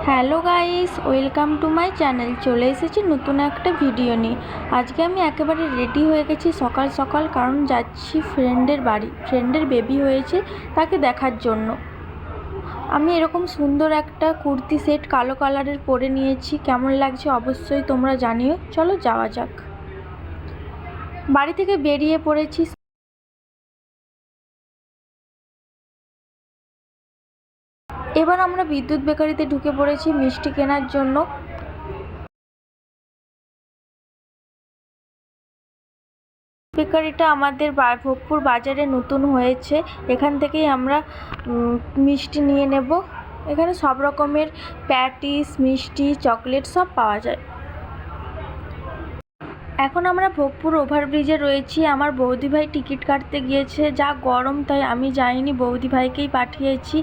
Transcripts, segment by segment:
Hello guys, welcome to my channel. চলে এসেছি নতুন একটা ভিডিও নিয়ে। আজকে আমি একেবারে রেডি হয়ে গেছি সকাল সকাল, কারণ যাচ্ছি ফ্রেন্ডের বাড়ি। ফ্রেন্ডের বেবি হয়েছে, তাকে দেখার জন্য। আমি এরকম সুন্দর একটা কুর্তি সেট কালো কালারের পরে নিয়েছি। কেমন লাগছে অবশ্যই তোমরা জানিও। চলো যাওয়া যাক। বাড়ি থেকে বেরিয়ে পড়েছি। এবার আমরা বিদ্যুৎ বেকারিতে ঢুকে পড়েছি মিষ্টি কেনার জন্য। বেকারিটা আমাদের ভোগপুর বাজারে নতুন হয়েছে। এখান থেকেই আমরা মিষ্টি নিয়ে নেব। এখানে সব রকমের প্যাটিস, মিষ্টি, চকলেট সব পাওয়া যায়। এখন আমরা ভোগপুর ওভারব্রিজে রয়েছি। আমার বৌদিভাই টিকিট কাটতে গিয়েছে। যা গরম, তাই আমি যাইনি, বৌদিভাইকেই পাঠিয়েছি।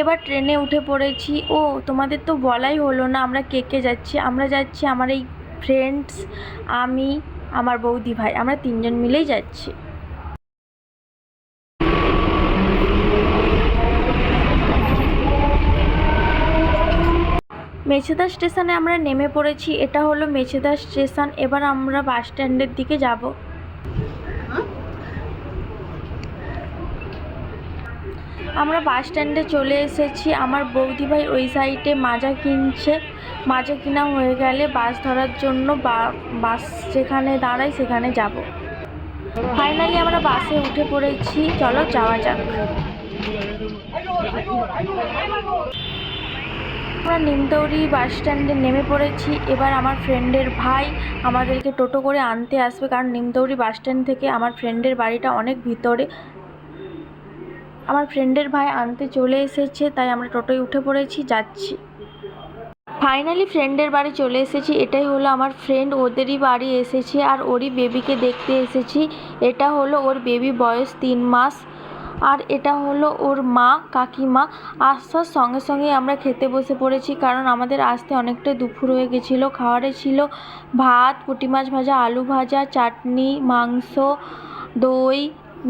এবার ট্রেনে উঠে পড়েছি। ও তোমাদের তো বলাই হলো না, আমরা কে কে যাচ্ছি। আমরা যাচ্ছি আমার এই ফ্রেন্ডস, আমি, আমার বৌদিভাই, আমরা তিনজন মিলেই যাচ্ছি। মেছেদা স্টেশনে আমরা নেমে পড়েছি। এটা হলো মেছেদা স্টেশন। এবার আমরা বাস স্ট্যান্ডের দিকে যাব। আমরা বাস স্ট্যান্ডে চলে এসেছি। আমার বৌদিভাই ওই সাইডে মাজা কিনছে। মাজা কিনা হয়ে গেলে বাস ধরার জন্য বাস যেখানে দাঁড়ায় সেখানে যাব। ফাইনালি আমরা বাসে উঠে পড়েছি। চলো যাওয়া যাক। আমরা নিমতৌড়ি বাস স্ট্যান্ডে নেমে পড়েছি। এবার আমার ফ্রেন্ডের ভাই আমাদেরকে টোটো করে আনতে আসবে, কারণ নিমতৌড়ি বাস স্ট্যান্ড থেকে আমার ফ্রেন্ডের বাড়িটা অনেক ভিতরে। আমার ফ্রেন্ডের ভাই আনতে চলে এসেছে, তাই আমরা টোটোয় উঠে পড়েছি, যাচ্ছি। ফাইনালি ফ্রেন্ডের বাড়ি চলে এসেছি। এটাই হলো আমার ফ্রেন্ড, ওদেরই বাড়ি এসেছি আর ওরই বেবিকে দেখতে এসেছি। এটা হলো ওর বেবি, বয়স 3 মাস। আর এটা হলো ওর মা, কাকিমা। আসার সঙ্গে সঙ্গে আমরা খেতে বসে পড়েছি, কারণ আমাদের আসতে অনেকটাই দুপুর হয়ে গেছিলো। খাওয়ারে ছিল ভাত, পুঁটি মাছ ভাজা, আলু ভাজা, চাটনি, মাংস, দই,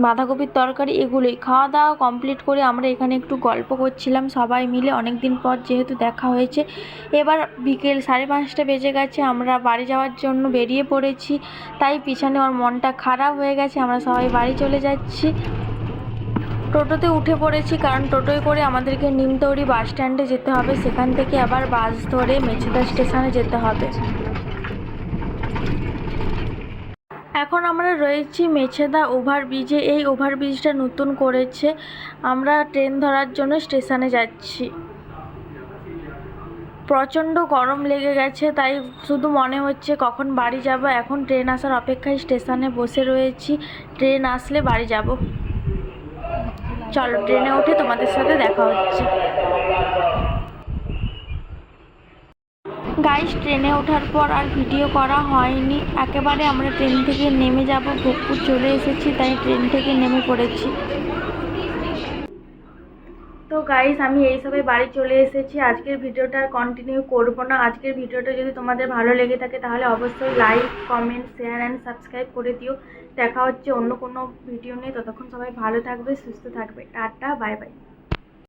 বাঁধাকপির তরকারি, এগুলোই। খাওয়া দাওয়া কমপ্লিট করে আমরা এখানে একটু গল্প করছিলাম সবাই মিলে, অনেক দিন পর যেহেতু দেখা হয়েছে। এবার বিকেল 5:30 বেজে গেছে। আমরা বাড়ি যাওয়ার জন্য বেরিয়ে পড়েছি। তাই পিছনে ওর মনটা খারাপ হয়ে গেছে। আমরা সবাই বাড়ি চলে যাচ্ছি। টোটোতে উঠে পড়েছি, কারণ টোটোয় করে আমাদেরকে নিমতৌড়ি বাস স্ট্যান্ডে যেতে হবে। সেখান থেকে আবার বাস ধরে মেছেদা স্টেশনে যেতে হবে। এখন আমরা রয়েছি মেছেদা ওভারব্রিজে। এই ওভারব্রিজটা নতুন করেছে। আমরা ট্রেন ধরার জন্য স্টেশনে যাচ্ছি। প্রচণ্ড গরম লেগে গেছে, তাই শুধু মনে হচ্ছে কখন বাড়ি যাব। এখন ট্রেন আসার অপেক্ষায় স্টেশনে বসে রয়েছি। ট্রেন আসলে বাড়ি যাব। চলো ট্রেনে উঠে তোমাদের সাথে দেখা হচ্ছে। গাইস, ট্রেনে ওঠার পর আর ভিডিও করা হয়নি। একেবারে আমরা ট্রেন থেকে নেমে যাব। ভোগপুর চলে এসেছি, তাই ট্রেন থেকে নেমে পড়েছি। তো গাইস, আমি এইসবে বাড়ি চলে এসেছি। আজকের ভিডিওটা আর কন্টিনিউ করব না। আজকের ভিডিওটা যদি তোমাদের ভালো লেগে থাকে তাহলে অবশ্যই like, comment, share and subscribe করে দিও। দেখা হচ্ছে অন্য কোনো ভিডিও নিয়ে। ততক্ষণ সবাই ভালো থাকবে, সুস্থ থাকবে। Tata, bye bye.